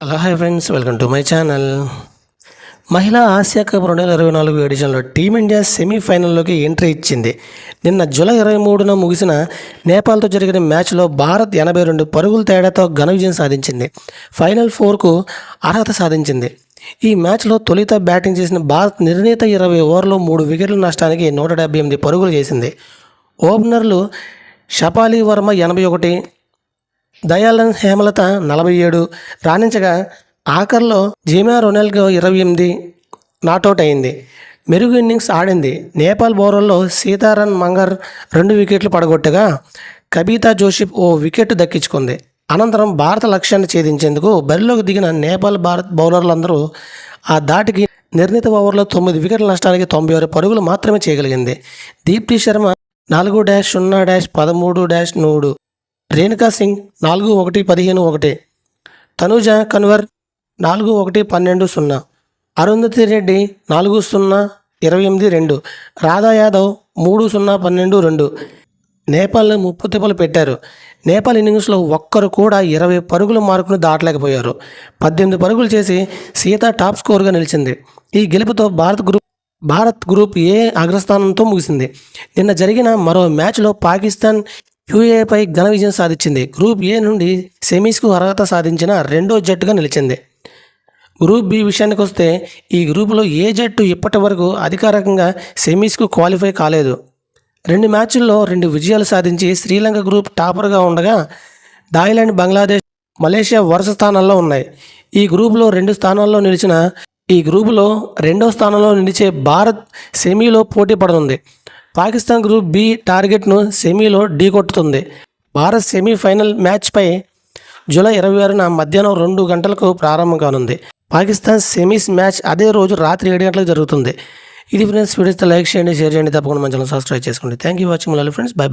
Hello hi friends, welcome to my channel. మహిళా Asia cup 2024 ఎడిషన్లో team India సెమీఫైనల్లోకి entry ఇచ్చింది. నిన్న July 23న ముగిసిన నేపాల్తో జరిగిన మ్యాచ్లో భారత్ 82 పరుగుల తేడాతో ఘన విజయం సాధించింది. ఫైనల్ 4కు అర్హత సాధించింది. ఈ మ్యాచ్లో తొలిత బ్యాటింగ్ చేసిన భారత్ నిర్ణీత 20 ఓవర్లో 3 వికెట్ల నష్టానికి 178 పరుగులు చేసింది. ఓపెనర్లు షపాలి వర్మ 81, దయాలన్ హేమలత 47 రాణించగా ఆఖర్లో జీమా రొనాల్డో 28 నాటౌట్ అయింది. మెరుగు ఇన్నింగ్స్ ఆడింది. నేపాల్ బౌలర్లో సీతారన్ మంగర్ 2 వికెట్లు పడగొట్టగా కబీతా జోషిఫ్ ఓ వికెట్ దక్కించుకుంది. అనంతరం భారత లక్ష్యాన్ని ఛేదించేందుకు బరిలోకి దిగిన నేపాల్ భారత్ బౌలర్లందరూ ఆ దాటికి నిర్ణీత ఓవర్లో 9 వికెట్ల నష్టానికి 96 పరుగులు మాత్రమే చేయగలిగింది. దీప్తి శర్మ 4-0-13-3, రేణుకా సింగ్ 4-1-15-1, తనుజ కన్వర్ 4-1-12-0, అరుంధతి రెడ్డి 4-0-28-2, రాధా యాదవ్ 3-0-12-2 నేపాల్ని ముప్పుతిప్పలు పెట్టారు. నేపాల్ ఇన్నింగ్స్లో ఒక్కరు కూడా 20 పరుగుల మార్కును దాటలేకపోయారు. 18 పరుగులు చేసి సీతా టాప్ స్కోర్గా నిలిచింది. ఈ గెలుపుతో భారత్ గ్రూప్ ఏ అగ్రస్థానంతో ముగిసింది. నిన్న జరిగిన మరో మ్యాచ్లో పాకిస్తాన్ యూఏపై ఘన విజయం సాధించింది. గ్రూప్ ఏ నుండి సెమీస్కు అర్హత సాధించిన రెండో జట్టుగా నిలిచింది. గ్రూప్ బి విషయానికి వస్తే ఈ గ్రూపులో ఏ జట్టు ఇప్పటి వరకు అధికారికంగా సెమీస్కు క్వాలిఫై కాలేదు. 2 మ్యాచ్ల్లో 2 విజయాలు సాధించి శ్రీలంక గ్రూప్ టాపర్గా ఉండగా థాయిలాండ్, బంగ్లాదేశ్, మలేషియా వరుస స్థానాల్లో ఉన్నాయి. ఈ గ్రూపులో రెండో స్థానంలో నిలిచే భారత్ సెమీలో పోటీ పడనుంది. పాకిస్తాన్ గ్రూప్ బి టార్గెట్ను సెమీలో ఢీకొట్టుతుంది. భారత్ సెమీఫైనల్ మ్యాచ్పై జూలై 26న మధ్యాహ్నం 2 గంటలకు ప్రారంభం కానుంది. పాకిస్తాన్ సెమీస్ మ్యాచ్ అదే రోజు రాత్రి 7 గంటలకు జరుగుతుంది. ఇది ఫ్రెండ్స్, వీడియోస్ లైక్ చేయండి, షేర్ చేయండి, తప్పకుండా మన ఛానల్ సబ్స్క్రైబ్ చేసుకోండి. Thank you watching friends. By by.